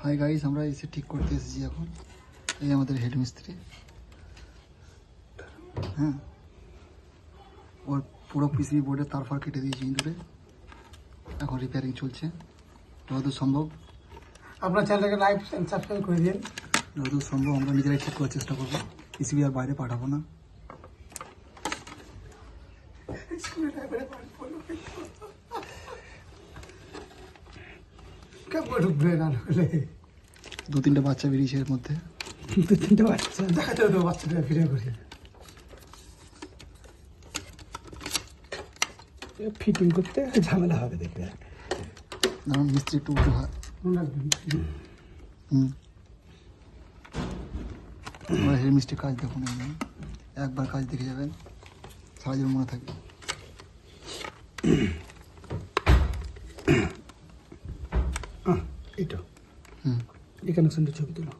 Hi guys, আমরা এসে ঠিক করতে এসেছি এখন। এই আমাদের হেড মিস্ত্রি, হ্যাঁ, ওর পুরো পিসিবি বোর্ডে তার ফার কেটে দিয়েছি ইঁদুরে। এখন রিপেয়ারিং চলছে। যতদূর সম্ভব আপনার চ্যানেলটাকে লাইক এন্ড সাবস্ক্রাইব করে দিন। যতদূর সম্ভব আমরা নিজেরাই ঠিক করার চেষ্টা করবো। পিসিবি আর বাইরে পাঠাবো না। কেমন ঢুকবে না হলে 2-3টে বাচ্চা বেরিয়েছে এর মধ্যে। 2-3টে বাচ্চা দেখাতে হবে, বাচ্চাটা ফিরে করি ফিটিং করতে ঝামেলা হবে দেখবে। কারণ মিস্ত্রি একটু উঁচু হয়। আমরা হেড মিস্ত্রি কাজ দেখুন, একবার কাজ দেখে যাবেন, সারা জীবন মনে থাকবে। এটা এই কানেকশনটা ছবি তুলো।